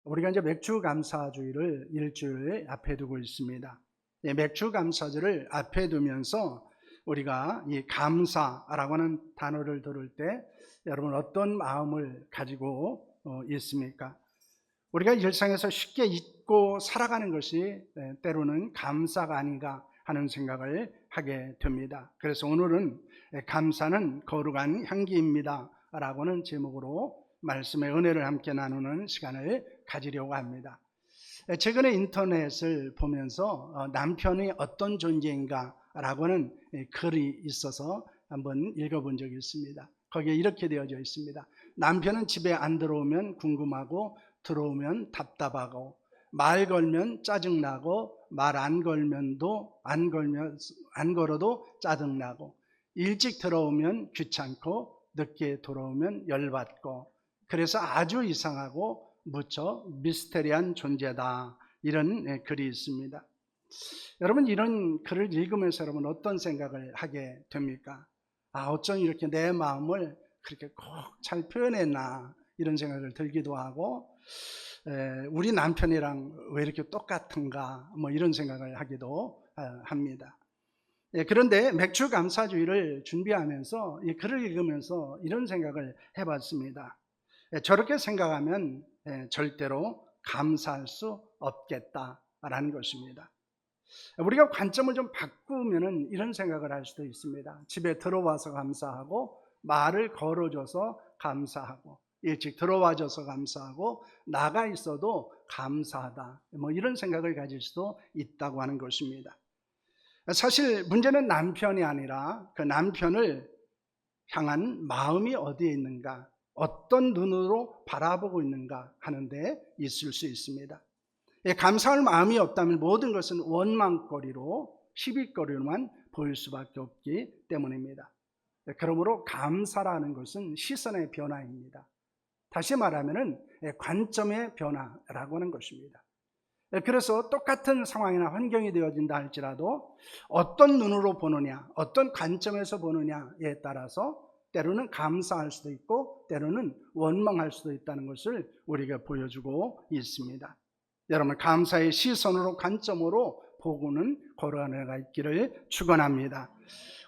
우리가 이제 맥주감사주의를 일주일 앞에 두고 있습니다. 맥주감사주를 앞에 두면서 우리가 이 감사라고 하는 단어를 들을 때 여러분 어떤 마음을 가지고 있습니까? 우리가 일상에서 쉽게 잊고 살아가는 것이 때로는 감사가 아닌가 하는 생각을 하게 됩니다. 그래서 오늘은 감사는 거룩한 향기입니다 라고는 제목으로 말씀의 은혜를 함께 나누는 시간을 가지려고 합니다. 최근에 인터넷을 보면서 남편이 어떤 존재인가 라고는 글이 있어서 한번 읽어본 적이 있습니다. 거기에 이렇게 되어져 있습니다. 남편은 집에 안 들어오면 궁금하고 들어오면 답답하고 말 걸면 짜증나고 말 안 걸어도 짜증나고 일찍 들어오면 귀찮고 늦게 돌아오면 열받고 그래서 아주 이상하고 무척 미스테리한 존재다. 이런 글이 있습니다. 여러분 이런 글을 읽으면서 여러분 어떤 생각을 하게 됩니까? 어쩜 이렇게 내 마음을 그렇게 꼭 잘 표현했나 이런 생각을 들기도 하고 우리 남편이랑 왜 이렇게 똑같은가 뭐 이런 생각을 하기도 합니다. 그런데 맥주감사주의를 준비하면서 이 글을 읽으면서 이런 생각을 해봤습니다. 저렇게 생각하면 절대로 감사할 수 없겠다라는 것입니다. 우리가 관점을 좀 바꾸면 이런 생각을 할 수도 있습니다. 집에 들어와서 감사하고 말을 걸어줘서 감사하고 일찍 들어와줘서 감사하고 나가 있어도 감사하다 뭐 이런 생각을 가질 수도 있다고 하는 것입니다. 사실 문제는 남편이 아니라 그 남편을 향한 마음이 어디에 있는가, 어떤 눈으로 바라보고 있는가 하는 데 있을 수 있습니다. 감사할 마음이 없다면 모든 것은 원망거리로 시비거리로만 보일 수밖에 없기 때문입니다. 그러므로 감사라는 것은 시선의 변화입니다. 다시 말하면 관점의 변화라고 하는 것입니다. 그래서 똑같은 상황이나 환경이 되어진다 할지라도 어떤 눈으로 보느냐, 어떤 관점에서 보느냐에 따라서 때로는 감사할 수도 있고 때로는 원망할 수도 있다는 것을 우리가 보여주고 있습니다. 여러분 감사의 시선으로 관점으로 보고는 거룩한 은혜가 있기를 축원합니다.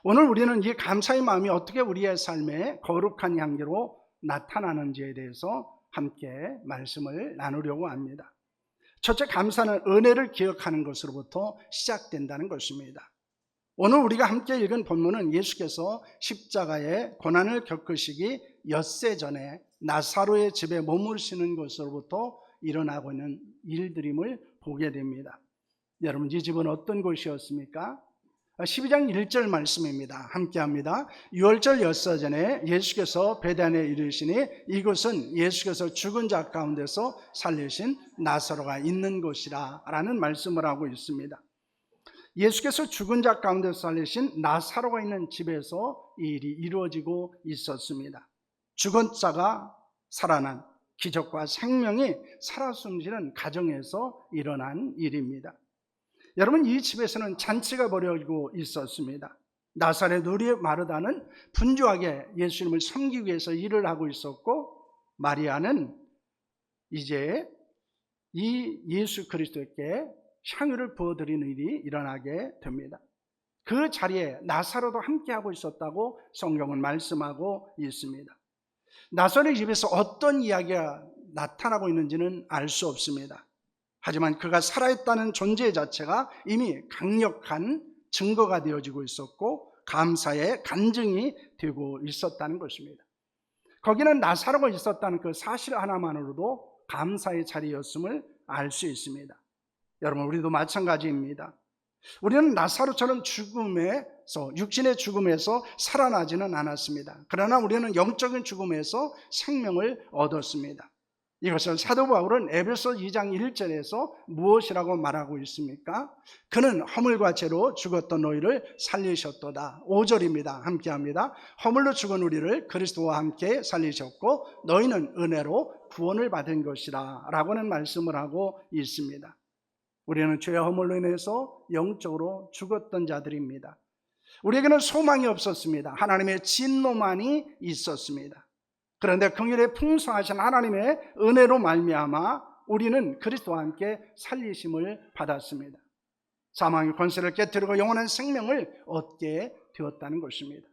오늘 우리는 이 감사의 마음이 어떻게 우리의 삶에 거룩한 향기로 나타나는지에 대해서 함께 말씀을 나누려고 합니다. 첫째, 감사는 은혜를 기억하는 것으로부터 시작된다는 것입니다. 오늘 우리가 함께 읽은 본문은 예수께서 십자가의 고난을 겪으시기 엿새 전에 나사로의 집에 머무르시는 것으로부터 일어나고 있는 일들임을 보게 됩니다. 여러분 이 집은 어떤 곳이었습니까? 12장 1절 말씀입니다. 함께합니다. 유월절 엿새전에 예수께서 베다니에 이르시니 이곳은 예수께서 죽은 자 가운데서 살리신 나사로가 있는 곳이라 라는 말씀을 하고 있습니다. 예수께서 죽은 자 가운데서 살리신 나사로가 있는 집에서 이 일이 이루어지고 있었습니다. 죽은 자가 살아난 기적과 생명이 살아 숨쉬는 가정에서 일어난 일입니다. 여러분 이 집에서는 잔치가 벌어지고 있었습니다. 나사렛 우리 마르다는 분주하게 예수님을 섬기기 위해서 일을 하고 있었고 마리아는 이제 이 예수 그리스도께 향유를 부어드리는 일이 일어나게 됩니다. 그 자리에 나사로도 함께하고 있었다고 성경은 말씀하고 있습니다. 나사로의 집에서 어떤 이야기가 나타나고 있는지는 알 수 없습니다. 하지만 그가 살아있다는 존재 자체가 이미 강력한 증거가 되어지고 있었고 감사의 간증이 되고 있었다는 것입니다. 거기는 나사로가 있었다는 그 사실 하나만으로도 감사의 자리였음을 알 수 있습니다. 여러분 우리도 마찬가지입니다. 우리는 나사로처럼 죽음에서 육신의 죽음에서 살아나지는 않았습니다. 그러나 우리는 영적인 죽음에서 생명을 얻었습니다. 이것을 사도 바울은 에베소 2장 1절에서 무엇이라고 말하고 있습니까? 그는 허물과 죄로 죽었던 너희를 살리셨도다. 5절입니다. 함께합니다. 허물로 죽은 우리를 그리스도와 함께 살리셨고 너희는 은혜로 구원을 받은 것이라 라고는 말씀을 하고 있습니다. 우리는 죄의 허물로 인해서 영적으로 죽었던 자들입니다. 우리에게는 소망이 없었습니다. 하나님의 진노만이 있었습니다. 그런데 긍휼에 풍성하신 하나님의 은혜로 말미암아 우리는 그리스도와 함께 살리심을 받았습니다. 사망의 권세를 깨뜨리고 영원한 생명을 얻게 되었다는 것입니다.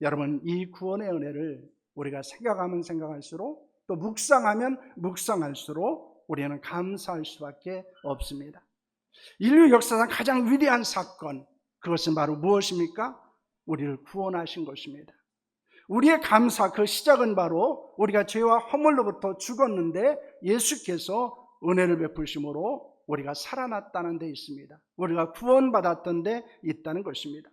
여러분, 이 구원의 은혜를 우리가 생각하면 생각할수록, 또 묵상하면 묵상할수록 우리는 감사할 수밖에 없습니다. 인류 역사상 가장 위대한 사건, 그것은 바로 무엇입니까? 우리를 구원하신 것입니다. 우리의 감사, 그 시작은 바로 우리가 죄와 허물로부터 죽었는데 예수께서 은혜를 베푸심으로 우리가 살아났다는 데 있습니다. 우리가 구원받았던 데 있다는 것입니다.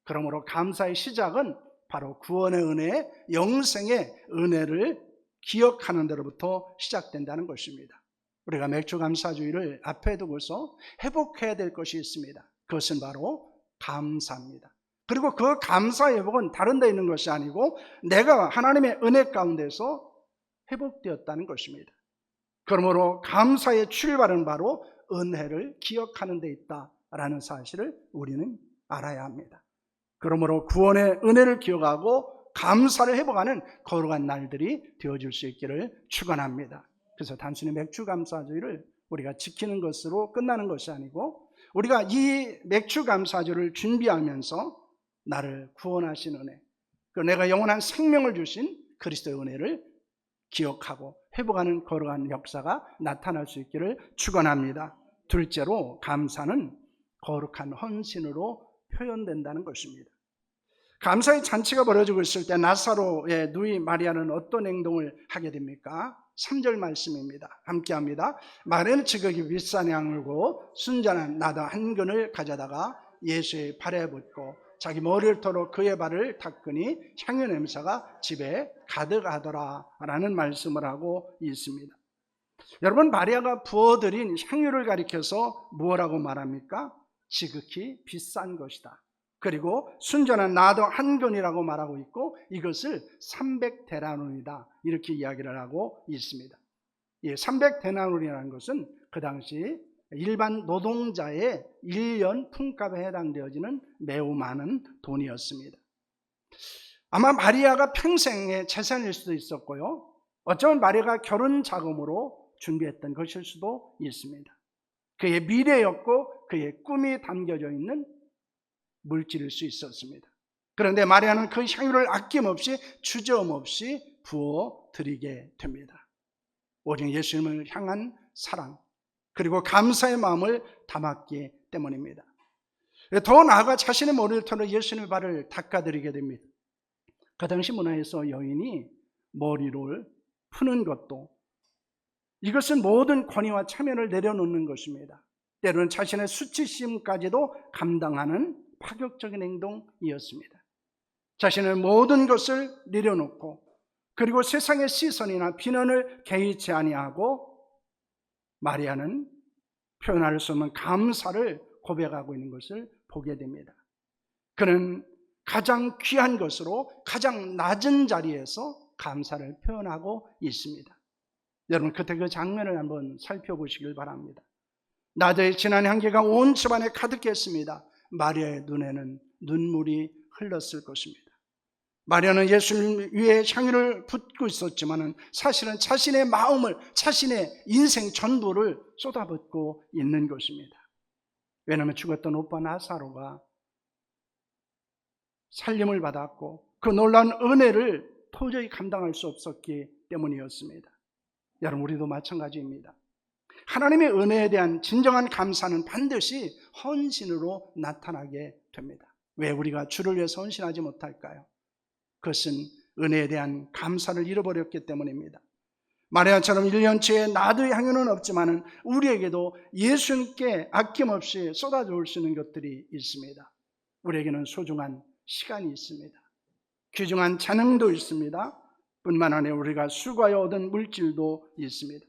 그러므로 감사의 시작은 바로 구원의 은혜, 영생의 은혜를 기억하는 데로부터 시작된다는 것입니다. 우리가 맥주감사주의를 앞에 두고서 회복해야 될 것이 있습니다. 그것은 바로 감사입니다. 그리고 그 감사의 회복은 다른 데 있는 것이 아니고 내가 하나님의 은혜 가운데서 회복되었다는 것입니다. 그러므로 감사의 출발은 바로 은혜를 기억하는 데 있다라는 사실을 우리는 알아야 합니다. 그러므로 구원의 은혜를 기억하고 감사를 회복하는 거룩한 날들이 되어줄 수 있기를 축원합니다. 그래서 단순히 맥주감사주의를 우리가 지키는 것으로 끝나는 것이 아니고 우리가 이 맥주감사주를 준비하면서 나를 구원하신 은혜, 내가 영원한 생명을 주신 그리스도의 은혜를 기억하고 회복하는 거룩한 역사가 나타날 수 있기를 축원합니다. 둘째로 감사는 거룩한 헌신으로 표현된다는 것입니다. 감사의 잔치가 벌어지고 있을 때 나사로의 누이 마리아는 어떤 행동을 하게 됩니까? 3절 말씀입니다. 함께합니다. 마리아는 지극히 비싼 양을 고 순전한 나도 한 근을 가져다가 예수의 발에 붓고 자기 머리를 털어 그의 발을 닦으니 향유 냄새가 집에 가득하더라 라는 말씀을 하고 있습니다. 여러분, 마리아가 부어드린 향유를 가리켜서 무엇라고 말합니까? 지극히 비싼 것이다. 그리고 순전한 나도 한 근이라고 말하고 있고 이것을 300데나리온이다 이렇게 이야기를 하고 있습니다. 300데나리온이라는 것은 그 당시 일반 노동자의 1년 품값에 해당되어지는 매우 많은 돈이었습니다. 아마 마리아가 평생의 재산일 수도 있었고요, 어쩌면 마리아가 결혼 자금으로 준비했던 것일 수도 있습니다. 그의 미래였고 그의 꿈이 담겨져 있는 물질일 수 있었습니다. 그런데 마리아는 그 향유를 아낌없이 주저없이 부어 드리게 됩니다. 오직 예수님을 향한 사랑 그리고 감사의 마음을 담았기 때문입니다. 더 나아가 자신의 머리를 털어 예수님의 발을 닦아드리게 됩니다. 그 당시 문화에서 여인이 머리를 푸는 것도, 이것은 모든 권위와 체면을 내려놓는 것입니다. 때로는 자신의 수치심까지도 감당하는 파격적인 행동이었습니다. 자신의 모든 것을 내려놓고 그리고 세상의 시선이나 비난을 개의치 아니하고 마리아는 표현할 수 없는 감사를 고백하고 있는 것을 보게 됩니다. 그는 가장 귀한 것으로 가장 낮은 자리에서 감사를 표현하고 있습니다. 여러분, 그때 그 장면을 한번 살펴보시길 바랍니다. 낮의 진한 향기가 온 집안에 가득했습니다. 마리아의 눈에는 눈물이 흘렀을 것입니다. 마리아는 예수님 위에 향유를 붓고 있었지만 사실은 자신의 마음을, 자신의 인생 전부를 쏟아붓고 있는 것입니다. 왜냐하면 죽었던 오빠 나사로가 살림을 받았고 그 놀라운 은혜를 도저히 감당할 수 없었기 때문이었습니다. 여러분, 우리도 마찬가지입니다. 하나님의 은혜에 대한 진정한 감사는 반드시 헌신으로 나타나게 됩니다. 왜 우리가 주를 위해서 헌신하지 못할까요? 그것은 은혜에 대한 감사를 잃어버렸기 때문입니다. 마리아처럼 1년치의 나도의 향유는 없지만 우리에게도 예수님께 아낌없이 쏟아줄 수 있는 것들이 있습니다. 우리에게는 소중한 시간이 있습니다. 귀중한 재능도 있습니다. 뿐만 아니라 우리가 수고하여 얻은 물질도 있습니다.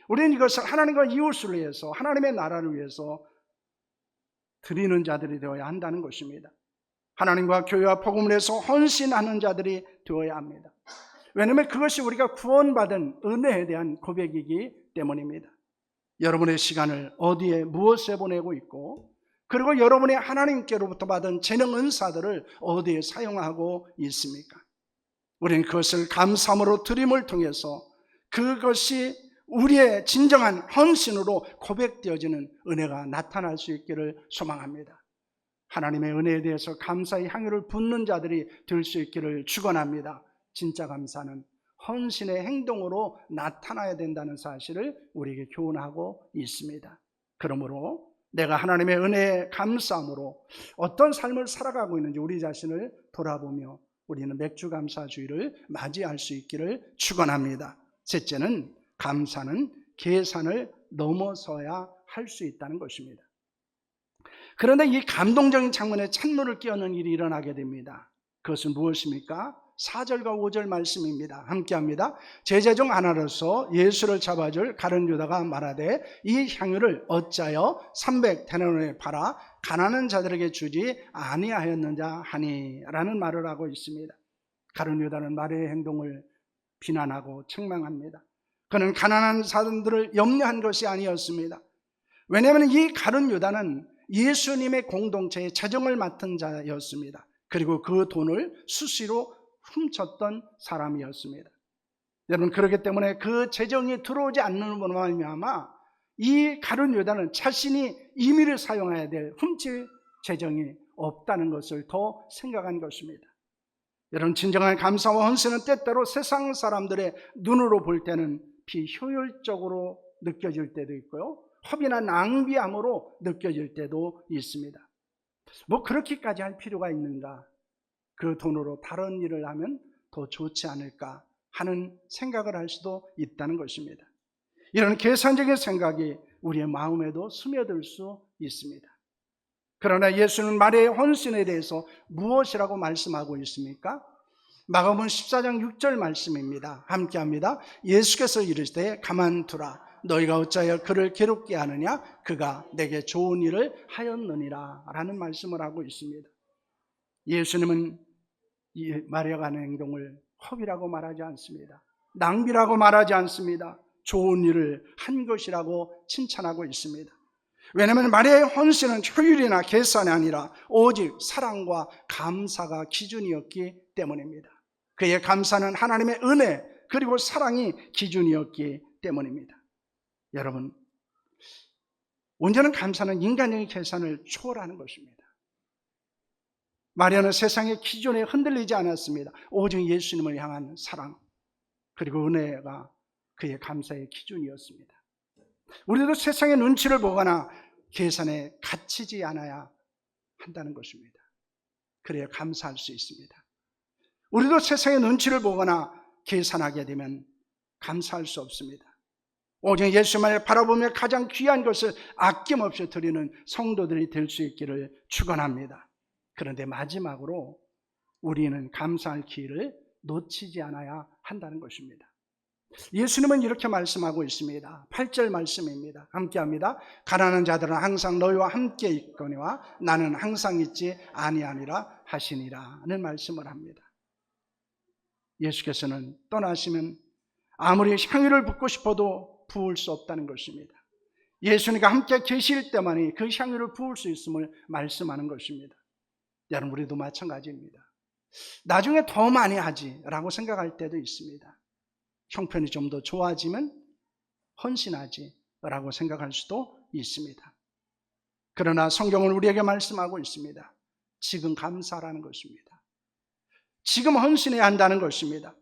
우리는 이것을 하나님과 이웃을 위해서, 하나님의 나라를 위해서 드리는 자들이 되어야 한다는 것입니다. 하나님과 교회와 복음을 위해서 헌신하는 자들이 되어야 합니다. 왜냐하면 그것이 우리가 구원받은 은혜에 대한 고백이기 때문입니다. 여러분의 시간을 어디에 무엇에 보내고 있고, 그리고 여러분이 하나님께로부터 받은 재능 은사들을 어디에 사용하고 있습니까? 우리는 그것을 감사함으로 드림을 통해서 그것이 우리의 진정한 헌신으로 고백되어지는 은혜가 나타날 수 있기를 소망합니다. 하나님의 은혜에 대해서 감사의 향유를 붓는 자들이 될 수 있기를 축원합니다. 진짜 감사는 헌신의 행동으로 나타나야 된다는 사실을 우리에게 교훈하고 있습니다. 그러므로 내가 하나님의 은혜에 감사함으로 어떤 삶을 살아가고 있는지 우리 자신을 돌아보며 우리는 맥주 감사주의를 맞이할 수 있기를 축원합니다. 셋째는 감사는 계산을 넘어서야 할 수 있다는 것입니다. 그런데 이 감동적인 창문에 찬물을 끼얹는 일이 일어나게 됩니다. 그것은 무엇입니까? 4절과 5절 말씀입니다. 함께합니다. 제자 중 하나로서 예수를 잡아줄 가룟 유다가 말하되 이 향유를 어찌하여 300데나리온에 팔아 가난한 자들에게 주지 아니하였느냐 하니 라는 말을 하고 있습니다. 가룟 유다는 마리아의 행동을 비난하고 책망합니다. 그는 가난한 사람들을 염려한 것이 아니었습니다. 왜냐하면 이 가룟 유다는 예수님의 공동체의 재정을 맡은 자였습니다. 그리고 그 돈을 수시로 훔쳤던 사람이었습니다. 여러분, 그렇기 때문에 그 재정이 들어오지 않는 것으로 말미암아 이 가룟 유다는 자신이 임의를 사용해야 될 훔칠 재정이 없다는 것을 더 생각한 것입니다. 여러분, 진정한 감사와 헌신은 때때로 세상 사람들의 눈으로 볼 때는 비효율적으로 느껴질 때도 있고요, 허비나 낭비함으로 느껴질 때도 있습니다. 뭐 그렇게까지 할 필요가 있는가? 그 돈으로 다른 일을 하면 더 좋지 않을까 하는 생각을 할 수도 있다는 것입니다. 이런 계산적인 생각이 우리의 마음에도 스며들 수 있습니다. 그러나 예수는 마리아의 헌신에 대해서 무엇이라고 말씀하고 있습니까? 마가복음 14장 6절 말씀입니다. 함께합니다. 예수께서 이르시되 가만두라. 너희가 어찌하여 그를 괴롭게 하느냐? 그가 내게 좋은 일을 하였느니라 라는 말씀을 하고 있습니다. 예수님은 이 마리아가 하는 행동을 허비라고 말하지 않습니다. 낭비라고 말하지 않습니다. 좋은 일을 한 것이라고 칭찬하고 있습니다. 왜냐하면 마리아의 헌신은 효율이나 계산이 아니라 오직 사랑과 감사가 기준이었기 때문입니다. 그의 감사는 하나님의 은혜 그리고 사랑이 기준이었기 때문입니다. 여러분, 온전한 감사는 인간적인 계산을 초월하는 것입니다. 마리아는 세상의 기준에 흔들리지 않았습니다. 오직 예수님을 향한 사랑 그리고 은혜가 그의 감사의 기준이었습니다. 우리도 세상의 눈치를 보거나 계산에 갇히지 않아야 한다는 것입니다. 그래야 감사할 수 있습니다. 우리도 세상의 눈치를 보거나 계산하게 되면 감사할 수 없습니다. 오직 예수만을 바라보며 가장 귀한 것을 아낌없이 드리는 성도들이 될 수 있기를 축원합니다. 그런데 마지막으로 우리는 감사할 기회를 놓치지 않아야 한다는 것입니다. 예수님은 이렇게 말씀하고 있습니다. 8절 말씀입니다. 함께합니다. 가난한 자들은 항상 너희와 함께 있거니와 나는 항상 있지 아니하니라 하시니라는 말씀을 합니다. 예수께서는 떠나시면 아무리 향유를 붓고 싶어도 부을 수 없다는 것입니다. 예수님과 함께 계실 때만이 그 향유를 부을 수 있음을 말씀하는 것입니다. 여러분, 우리도 마찬가지입니다. 나중에 더 많이 하지 라고 생각할 때도 있습니다. 형편이 좀 더 좋아지면 헌신하지 라고 생각할 수도 있습니다. 그러나 성경은 우리에게 말씀하고 있습니다. 지금 감사라는 것입니다. 지금 헌신해야 한다는 것입니다.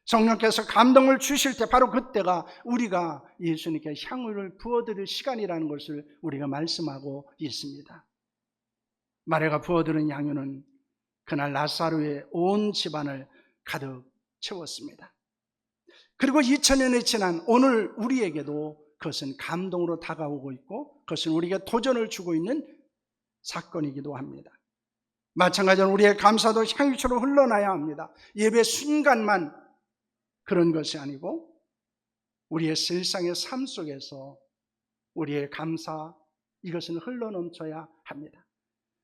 성령께서 감동을 주실 때 바로 그때가 우리가 예수님께 향유를 부어드릴 시간이라는 것을 우리가 말씀하고 있습니다. 마리아가 부어드린 향유는 그날 나사로의 온 집안을 가득 채웠습니다. 그리고 2000년이 지난 오늘 우리에게도 그것은 감동으로 다가오고 있고 그것은 우리에게 도전을 주고 있는 사건이기도 합니다. 마찬가지로 우리의 감사도 향유처럼 흘러나야 합니다. 예배 순간만 그런 것이 아니고 우리의 일상의 삶 속에서 우리의 감사 이것은 흘러넘쳐야 합니다.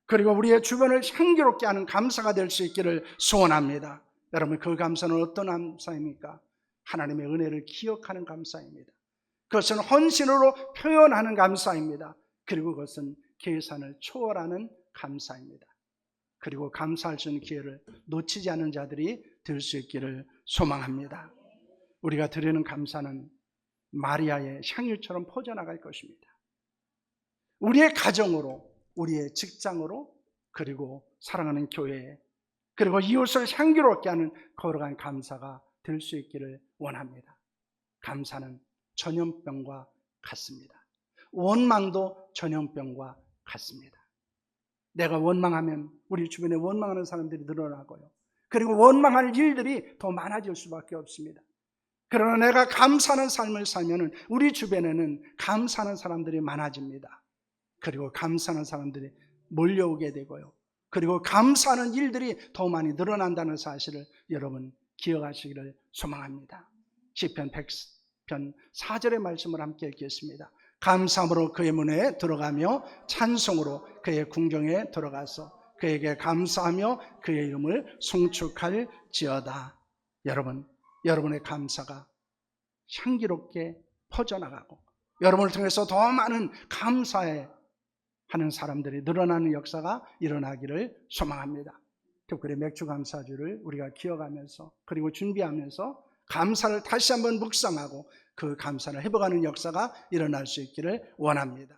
그리고 우리의 주변을 향기롭게 하는 감사가 될 수 있기를 소원합니다. 여러분, 그 감사는 어떤 감사입니까? 하나님의 은혜를 기억하는 감사입니다. 그것은 헌신으로 표현하는 감사입니다. 그리고 그것은 계산을 초월하는 감사입니다. 그리고 감사할 수 있는 기회를 놓치지 않는 자들이 될 수 있기를 소망합니다. 우리가 드리는 감사는 마리아의 향유처럼 퍼져나갈 것입니다. 우리의 가정으로, 우리의 직장으로, 그리고 사랑하는 교회에, 그리고 이웃을 향기롭게 하는 거룩한 감사가 될 수 있기를 원합니다. 감사는 전염병과 같습니다. 원망도 전염병과 같습니다. 내가 원망하면 우리 주변에 원망하는 사람들이 늘어나고요. 그리고 원망할 일들이 더 많아질 수밖에 없습니다. 그러나 내가 감사하는 삶을 살면 우리 주변에는 감사하는 사람들이 많아집니다. 그리고 감사하는 사람들이 몰려오게 되고요. 그리고 감사하는 일들이 더 많이 늘어난다는 사실을 여러분 기억하시기를 소망합니다. 시편 100편 4절의 말씀을 함께 읽겠습니다. 감사함으로 그의 문에 들어가며 찬송으로 그의 궁정에 들어가서 그에게 감사하며 그의 이름을 송축할지어다. 여러분, 여러분의 감사가 향기롭게 퍼져나가고 여러분을 통해서 더 많은 감사해 하는 사람들이 늘어나는 역사가 일어나기를 소망합니다. 특별히 맥주 감사주를 우리가 기억하면서 그리고 준비하면서 감사를 다시 한번 묵상하고 그 감사를 회복하는 역사가 일어날 수 있기를 원합니다.